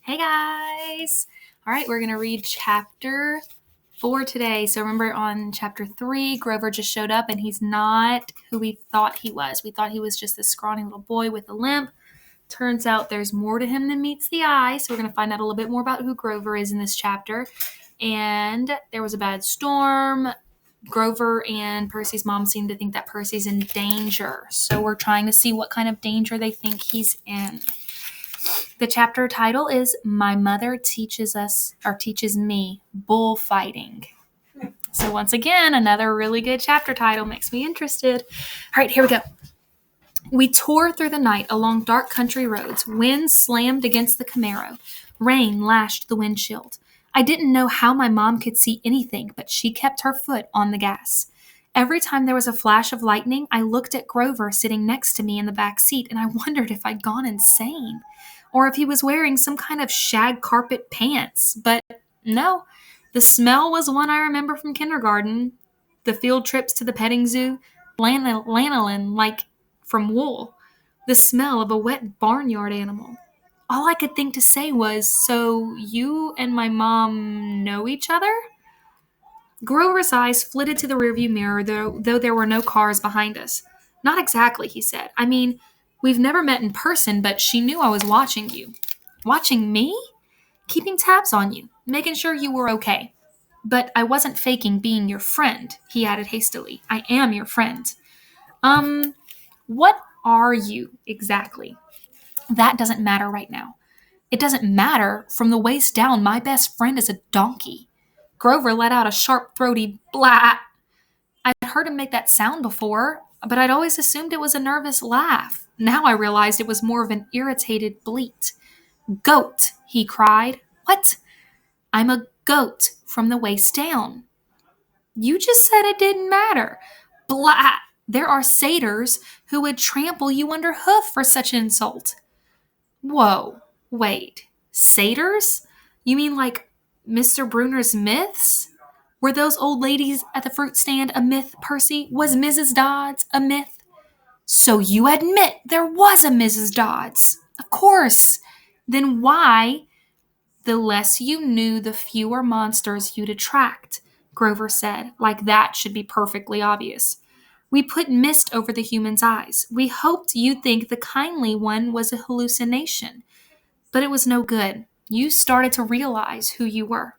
Hey guys! All right, we're going to read chapter 4 today. So remember on chapter 3, Grover just showed up and he's not who we thought he was. We thought he was just this scrawny little boy with a limp. Turns out there's more to him than meets the eye. So we're going to find out a little bit more about who Grover is in this chapter. And there was a bad storm. Grover and Percy's mom seem to think that Percy's in danger. So we're trying to see what kind of danger they think he's in. The chapter title is My Mother Teaches Me Bullfighting. So once again, another really good chapter title makes me interested. All right, here we go. We tore through the night along dark country roads. Wind slammed against the Camaro. Rain lashed the windshield. I didn't know how my mom could see anything, but she kept her foot on the gas. Every time there was a flash of lightning, I looked at Grover sitting next to me in the back seat, and I wondered if I'd gone insane, or if he was wearing some kind of shag carpet pants. But no, the smell was one I remember from kindergarten. The field trips to the petting zoo, lanolin like from wool. The smell of a wet barnyard animal. All I could think to say was, so you and my mom know each other? Grover's eyes flitted to the rearview mirror, though there were no cars behind us. Not exactly, he said. I mean, we've never met in person, but she knew I was watching you. Watching me? Keeping tabs on you, making sure you were okay. But I wasn't faking being your friend, he added hastily. I am your friend. What are you exactly? That doesn't matter right now. It doesn't matter. From the waist down, my best friend is a donkey. Grover let out a sharp, throaty blah. I'd heard him make that sound before, but I'd always assumed it was a nervous laugh. Now I realized it was more of an irritated bleat. Goat, he cried. What? I'm a goat from the waist down. You just said it didn't matter. Blah! There are satyrs who would trample you underhoof for such an insult. Whoa, wait. Satyrs? You mean like Mr. Bruner's myths? Were those old ladies at the fruit stand a myth, Percy? Was Mrs. Dodds a myth? So you admit there was a Mrs. Dodds? Of course. Then why? The less you knew, the fewer monsters you'd attract, Grover said, like that should be perfectly obvious. We put mist over the human's eyes. We hoped you'd think the kindly one was a hallucination. But it was no good. You started to realize who you were.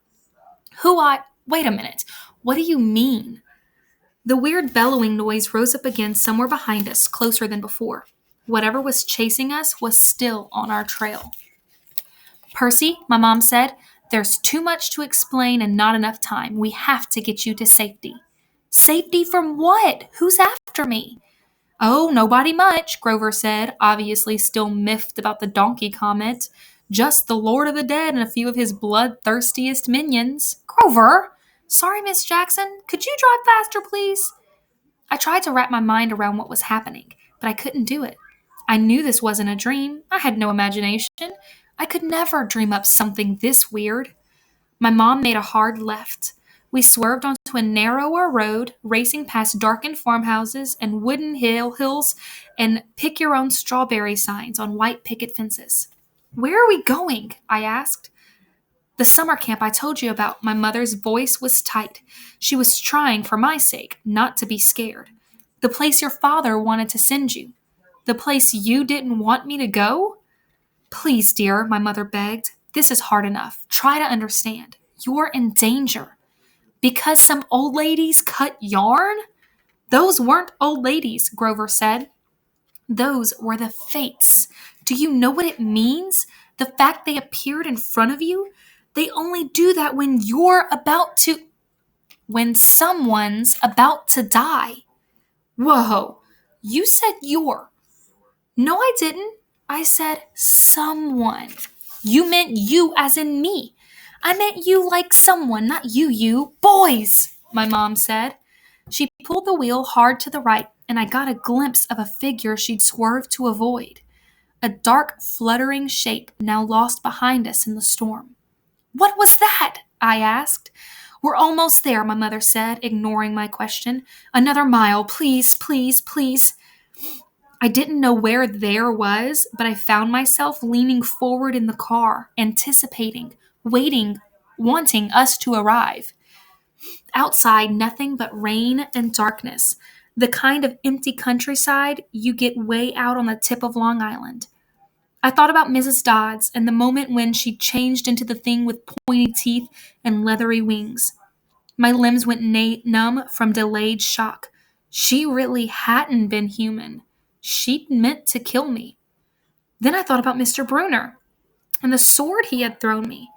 Wait a minute. What do you mean? The weird bellowing noise rose up again somewhere behind us, closer than before. Whatever was chasing us was still on our trail. Percy, my mom said, there's too much to explain and not enough time. We have to get you to safety. Safety from what? Who's after me? Oh, nobody much, Grover said, obviously still miffed about the donkey comment. Just the Lord of the Dead and a few of his bloodthirstiest minions. Grover! Sorry, Miss Jackson. Could you drive faster, please? I tried to wrap my mind around what was happening, but I couldn't do it. I knew this wasn't a dream. I had no imagination. I could never dream up something this weird. My mom made a hard left. We swerved onto a narrower road, racing past darkened farmhouses and wooden hills and pick-your-own-strawberry signs on white picket fences. Where are we going? I asked. The summer camp I told you about. My mother's voice was tight. She was trying, for my sake, not to be scared. The place your father wanted to send you. The place you didn't want me to go? Please, dear, my mother begged. This is hard enough. Try to understand. You're in danger. Because some old ladies cut yarn? Those weren't old ladies, Grover said. Those were the fates. Do you know what it means? The fact they appeared in front of you? They only do that when someone's about to die. Whoa, you said you're. No, I didn't. I said someone. You meant you as in me. I meant you like someone, not you. Boys, my mom said. She pulled the wheel hard to the right, and I got a glimpse of a figure she'd swerved to avoid. A dark, fluttering shape now lost behind us in the storm. What was that? I asked. We're almost there, my mother said, ignoring my question. Another mile, please, please, please. I didn't know where there was, but I found myself leaning forward in the car, anticipating, waiting, wanting us to arrive. Outside, nothing but rain and darkness, the kind of empty countryside you get way out on the tip of Long Island. I thought about Mrs. Dodds and the moment when she changed into the thing with pointy teeth and leathery wings. My limbs went numb from delayed shock. She really hadn't been human. She'd meant to kill me. Then I thought about Mr. Bruner and the sword he had thrown me.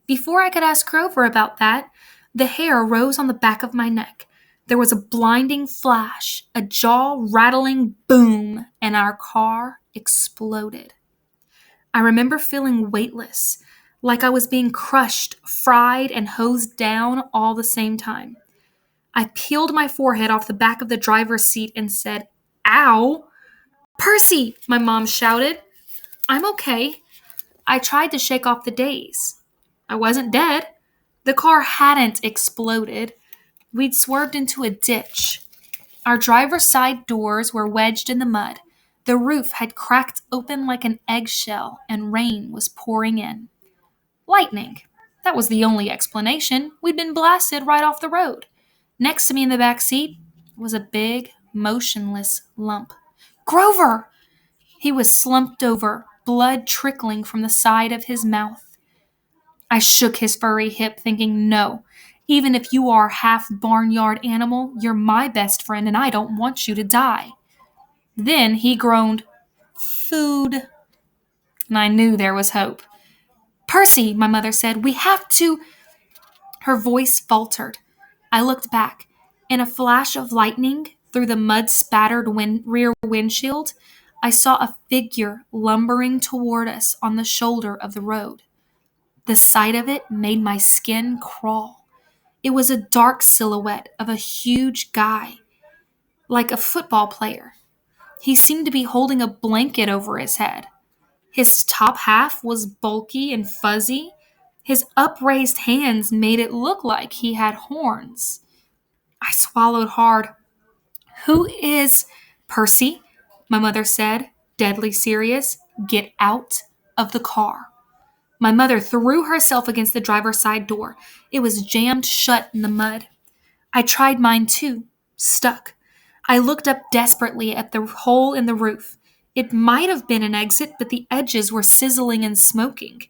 Before I could ask Grover about that, the hair rose on the back of my neck. There was a blinding flash, a jaw-rattling boom, and our car exploded. I remember feeling weightless, like I was being crushed, fried, and hosed down all the same time. I peeled my forehead off the back of the driver's seat and said, "Ow!" "Percy!" my mom shouted. "I'm okay." I tried to shake off the daze. I wasn't dead. The car hadn't exploded. We'd swerved into a ditch. Our driver's side doors were wedged in the mud. The roof had cracked open like an eggshell, and rain was pouring in. Lightning. That was the only explanation. We'd been blasted right off the road. Next to me in the back seat was a big, motionless lump. Grover! He was slumped over, blood trickling from the side of his mouth. I shook his furry hip, thinking, no, even if you are half barnyard animal, you're my best friend and I don't want you to die. Then he groaned, "Food." And I knew there was hope. "Percy," my mother said, "we have to." Her voice faltered. I looked back. In a flash of lightning, through the mud-spattered rear windshield, I saw a figure lumbering toward us on the shoulder of the road. The sight of it made my skin crawl. It was a dark silhouette of a huge guy, like a football player. He seemed to be holding a blanket over his head. His top half was bulky and fuzzy. His upraised hands made it look like he had horns. I swallowed hard. "Who is Percy?" my mother said, deadly serious. "Get out of the car." My mother threw herself against the driver's side door. It was jammed shut in the mud. I tried mine too, stuck. I looked up desperately at the hole in the roof. It might have been an exit, but the edges were sizzling and smoking.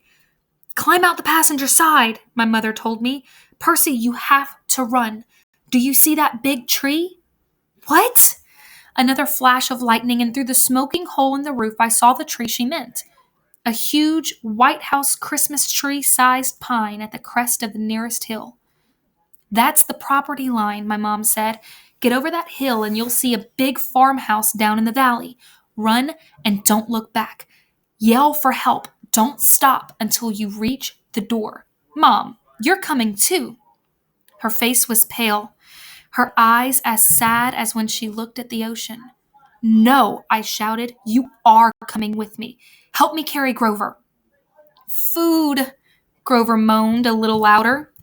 "Climb out the passenger side," my mother told me. "Percy, you have to run. Do you see that big tree?" "What?" Another flash of lightning, and through the smoking hole in the roof, I saw the tree she meant. A huge White House Christmas tree-sized pine at the crest of the nearest hill. "That's the property line," my mom said. "Get over that hill and you'll see a big farmhouse down in the valley. Run and don't look back. Yell for help. Don't stop until you reach the door. Mom, you're coming too." Her face was pale, her eyes as sad as when she looked at the ocean. "No," I shouted. "You are coming with me. Help me carry Grover." "Food," Grover moaned a little louder.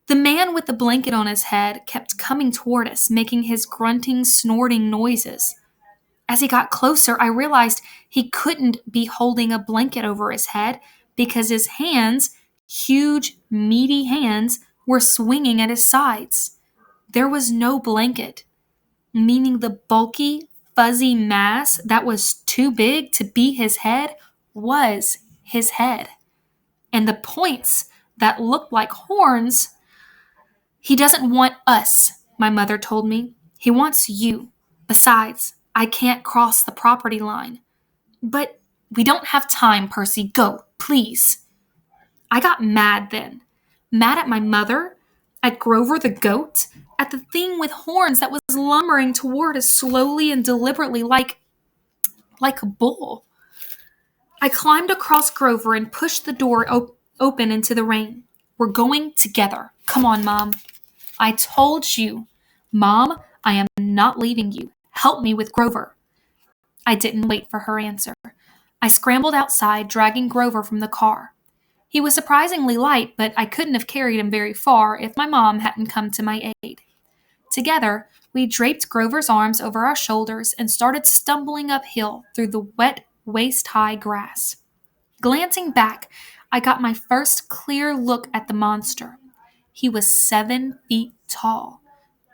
The man with the blanket on his head kept coming toward us, making his grunting, snorting noises. As he got closer, I realized he couldn't be holding a blanket over his head because his hands, huge, meaty hands, were swinging at his sides. There was no blanket, meaning the bulky, fuzzy mass that was too big to be his head was his head. And the points that looked like horns. "He doesn't want us," my mother told me. "He wants you. Besides, I can't cross the property line." "But we don't have time, Percy. Go, please." I got mad then. Mad at my mother, at Grover the goat, at the thing with horns that was lumbering toward us slowly and deliberately like a bull. I climbed across Grover and pushed the door open into the rain. "We're going together. Come on, Mom." "I told you. Mom, I am not leaving you. Help me with Grover." I didn't wait for her answer. I scrambled outside, dragging Grover from the car. He was surprisingly light, but I couldn't have carried him very far if my mom hadn't come to my aid. Together, we draped Grover's arms over our shoulders and started stumbling uphill through the wet, waist high grass. Glancing back, I got my first clear look at the monster. He was 7 feet tall.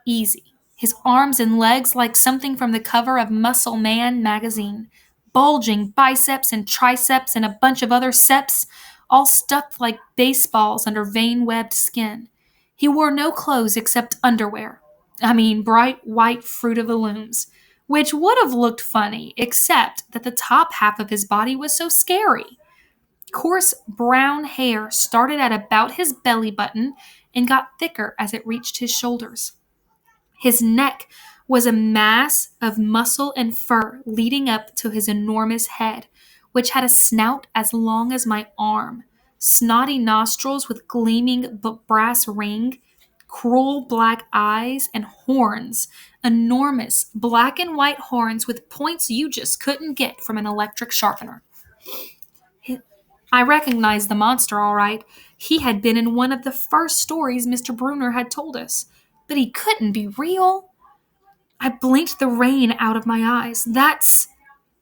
Easy. His arms and legs like something from the cover of Muscle Man magazine. Bulging biceps and triceps and a bunch of other seps, all stuffed like baseballs under vein-webbed skin. He wore no clothes except underwear. I mean, bright white Fruit of the Looms, which would have looked funny, except that the top half of his body was so scary. Coarse brown hair started at about his belly button and got thicker as it reached his shoulders. His neck was a mass of muscle and fur leading up to his enormous head, which had a snout as long as my arm, snotty nostrils with gleaming brass ring, cruel black eyes, and horns, enormous black and white horns with points you just couldn't get from an electric sharpener. I recognized the monster all right. He had been in one of the first stories Mr. Brunner had told us, but he couldn't be real. I blinked the rain out of my eyes. That's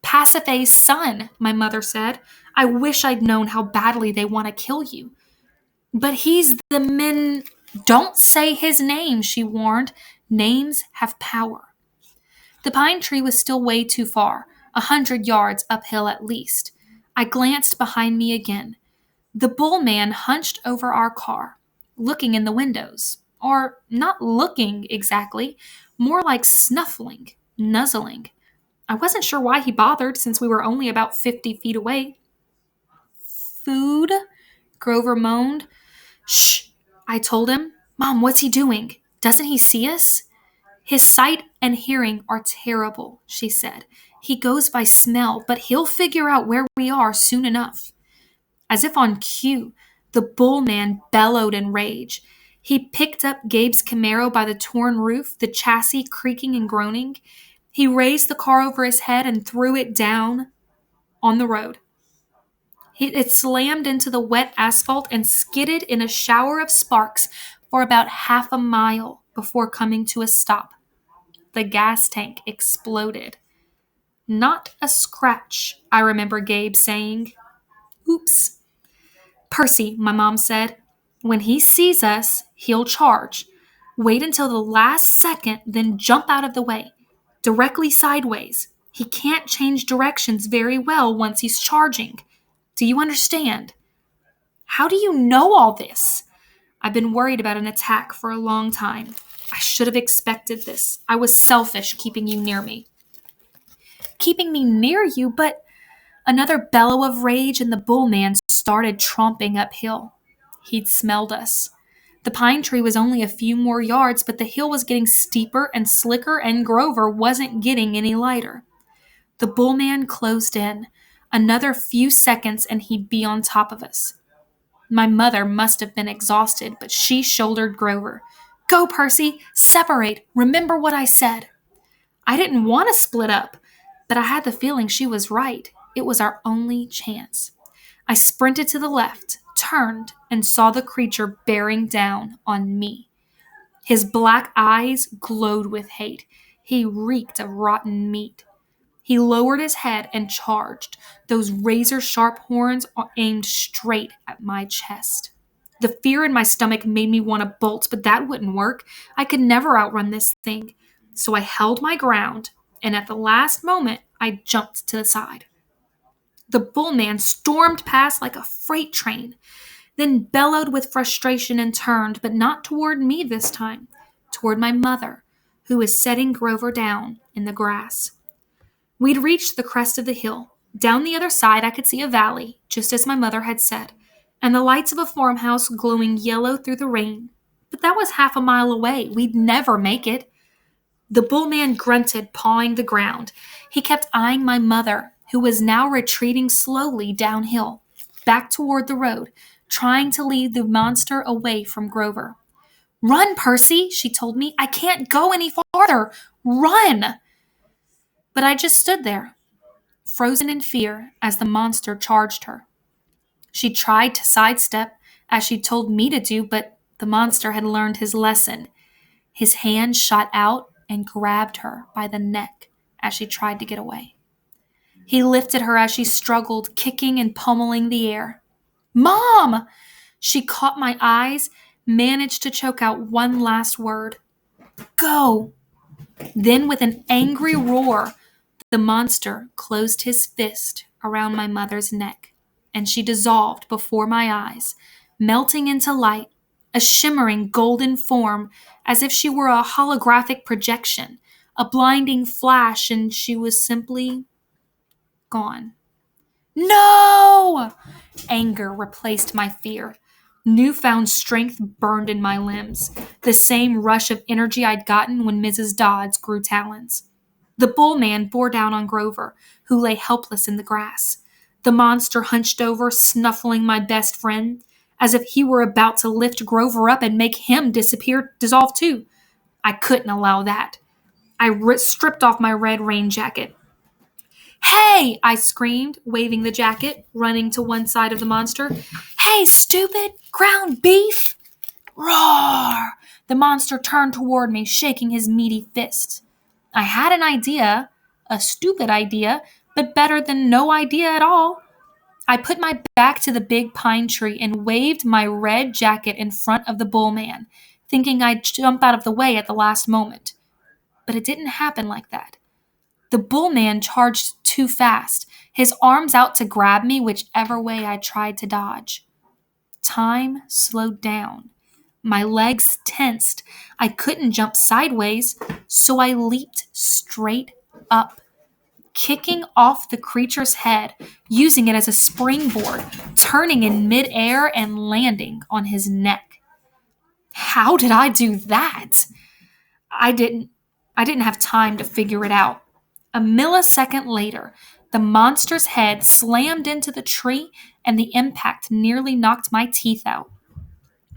Pasiphae's son, my mother said. I wish I'd known how badly they want to kill you. But he's the men. Don't say his name, she warned. Names have power. The pine tree was still way too far, 100 yards uphill at least. I glanced behind me again. The bull man hunched over our car, looking in the windows. Or not looking exactly, more like snuffling, nuzzling. I wasn't sure why he bothered since we were only about 50 feet away. Food? Grover moaned. Shh, I told him. Mom, what's he doing? Doesn't he see us? His sight and hearing are terrible, she said. He goes by smell, but he'll figure out where we are soon enough. As if on cue, the bull man bellowed in rage. He picked up Gabe's Camaro by the torn roof, the chassis creaking and groaning. He raised the car over his head and threw it down on the road. It slammed into the wet asphalt and skidded in a shower of sparks for about half a mile before coming to a stop. The gas tank exploded. Not a scratch, I remember Gabe saying. Oops. Percy, my mom said, when he sees us, he'll charge. Wait until the last second, then jump out of the way, directly sideways. He can't change directions very well once he's charging. Do you understand? How do you know all this? I've been worried about an attack for a long time. I should have expected this. I was selfish keeping you near me. Keeping me near you, but another bellow of rage and the bull man started tromping uphill. He'd smelled us. The pine tree was only a few more yards, but the hill was getting steeper and slicker, and Grover wasn't getting any lighter. The bull man closed in. Another few seconds and he'd be on top of us. My mother must have been exhausted, but she shouldered Grover. Go, Percy! Separate! Remember what I said! I didn't want to split up, but I had the feeling she was right. It was our only chance. I sprinted to the left, turned, and saw the creature bearing down on me. His black eyes glowed with hate. He reeked of rotten meat. He lowered his head and charged, those razor-sharp horns aimed straight at my chest. The fear in my stomach made me want to bolt, but that wouldn't work. I could never outrun this thing. So I held my ground, and at the last moment, I jumped to the side. The bull man stormed past like a freight train, then bellowed with frustration and turned, but not toward me this time, toward my mother, who was setting Grover down in the grass. We'd reached the crest of the hill. Down the other side, I could see a valley, just as my mother had said, and the lights of a farmhouse glowing yellow through the rain. But that was half a mile away. We'd never make it. The bull man grunted, pawing the ground. He kept eyeing my mother, who was now retreating slowly downhill, back toward the road, trying to lead the monster away from Grover. Run, Percy, she told me. I can't go any farther. Run! But I just stood there, frozen in fear as the monster charged her. She tried to sidestep, as she told me to do, but the monster had learned his lesson. His hand shot out and grabbed her by the neck as she tried to get away. He lifted her as she struggled, kicking and pummeling the air. "Mom!" She caught my eyes, managed to choke out one last word. "Go!" Then, with an angry roar, the monster closed his fist around my mother's neck, and she dissolved before my eyes, melting into light, a shimmering golden form as if she were a holographic projection, a blinding flash, and she was simply gone. No! Anger replaced my fear. Newfound strength burned in my limbs, the same rush of energy I'd gotten when Mrs. Dodds grew talons. The bull man bore down on Grover, who lay helpless in the grass. The monster hunched over, snuffling my best friend, as if he were about to lift Grover up and make him dissolve too. I couldn't allow that. I stripped off my red rain jacket. "Hey!" I screamed, waving the jacket, running to one side of the monster. "Hey, stupid! Ground beef!" Roar! The monster turned toward me, shaking his meaty fists. I had an idea, a stupid idea, but better than no idea at all. I put my back to the big pine tree and waved my red jacket in front of the bull man, thinking I'd jump out of the way at the last moment. But it didn't happen like that. The bull man charged too fast, his arms out to grab me whichever way I tried to dodge. Time slowed down. My legs tensed. I couldn't jump sideways, so I leaped straight up, kicking off the creature's head, using it as a springboard, turning in midair and landing on his neck. How did I do that? I didn't have time to figure it out. A millisecond later, the monster's head slammed into the tree and the impact nearly knocked my teeth out.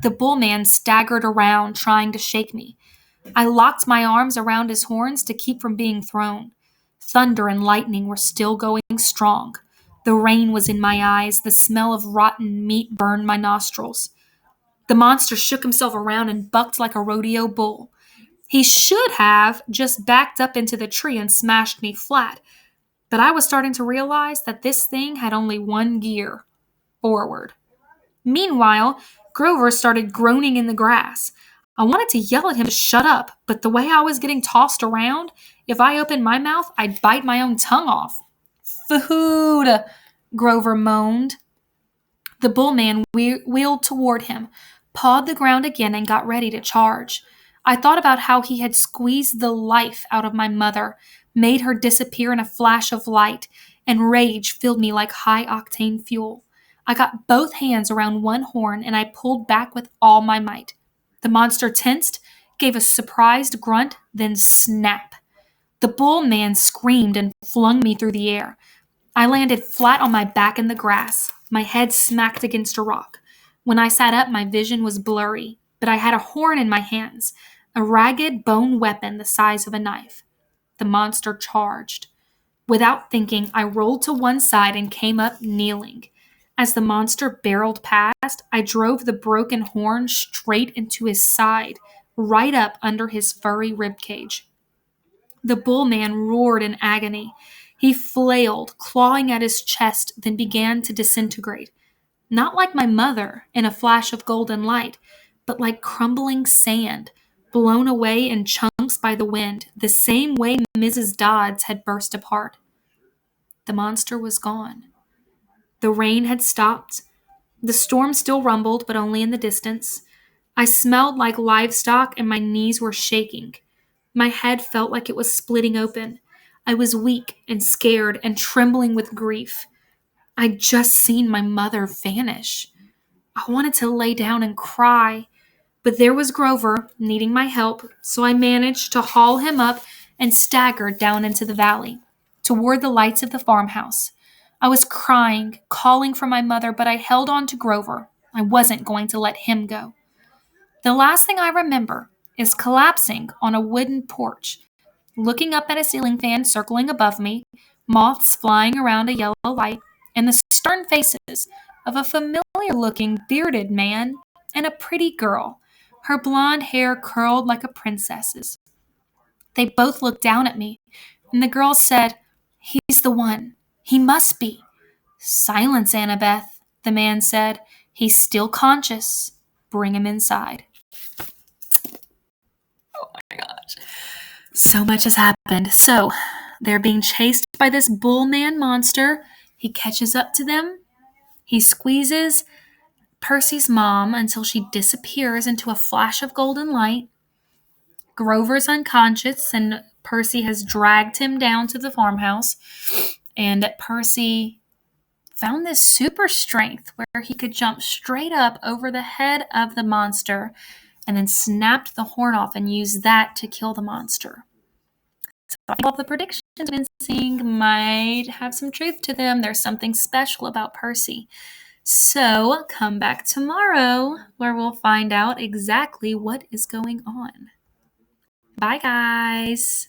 The bullman staggered around, trying to shake me. I locked my arms around his horns to keep from being thrown. Thunder and lightning were still going strong. The rain was in my eyes. The smell of rotten meat burned my nostrils. The monster shook himself around and bucked like a rodeo bull. He should have just backed up into the tree and smashed me flat, but I was starting to realize that this thing had only one gear, forward. Meanwhile, Grover started groaning in the grass. I wanted to yell at him to shut up, but the way I was getting tossed around, if I opened my mouth, I'd bite my own tongue off. "Food!" Grover moaned. The bullman wheeled toward him, pawed the ground again, and got ready to charge. I thought about how he had squeezed the life out of my mother, made her disappear in a flash of light, and rage filled me like high-octane fuel. I got both hands around one horn, and I pulled back with all my might. The monster tensed, gave a surprised grunt, then snap. The bull man screamed and flung me through the air. I landed flat on my back in the grass, my head smacked against a rock. When I sat up, my vision was blurry, but I had a horn in my hands, a ragged bone weapon the size of a knife. The monster charged. Without thinking, I rolled to one side and came up kneeling. As the monster barreled past, I drove the broken horn straight into his side, right up under his furry ribcage. The bullman roared in agony. He flailed, clawing at his chest, then began to disintegrate. Not like my mother, in a flash of golden light, but like crumbling sand, blown away in chunks by the wind, the same way Mrs. Dodds had burst apart. The monster was gone. The rain had stopped. The storm still rumbled, but only in the distance. I smelled like livestock and my knees were shaking. My head felt like it was splitting open. I was weak and scared and trembling with grief. I'd just seen my mother vanish. I wanted to lay down and cry, but there was Grover needing my help, so I managed to haul him up and staggered down into the valley, toward the lights of the farmhouse. I was crying, calling for my mother, but I held on to Grover. I wasn't going to let him go. The last thing I remember is collapsing on a wooden porch, looking up at a ceiling fan circling above me, moths flying around a yellow light, and the stern faces of a familiar-looking bearded man and a pretty girl, Her blonde hair curled like a princess's. They both looked down at me, and the girl said, "He's the one. He must be." "Silence, Annabeth," the man said. "He's still conscious. Bring him inside." Oh my gosh. So much has happened. So, they're being chased by this bull man monster. He catches up to them. He squeezes Percy's mom until she disappears into a flash of golden light. Grover's unconscious, and Percy has dragged him down to the farmhouse. And Percy found this super strength where he could jump straight up over the head of the monster and then snapped the horn off and used that to kill the monster. So I think all the predictions we've been seeing might have some truth to them. There's something special about Percy. So come back tomorrow where we'll find out exactly what is going on. Bye, guys.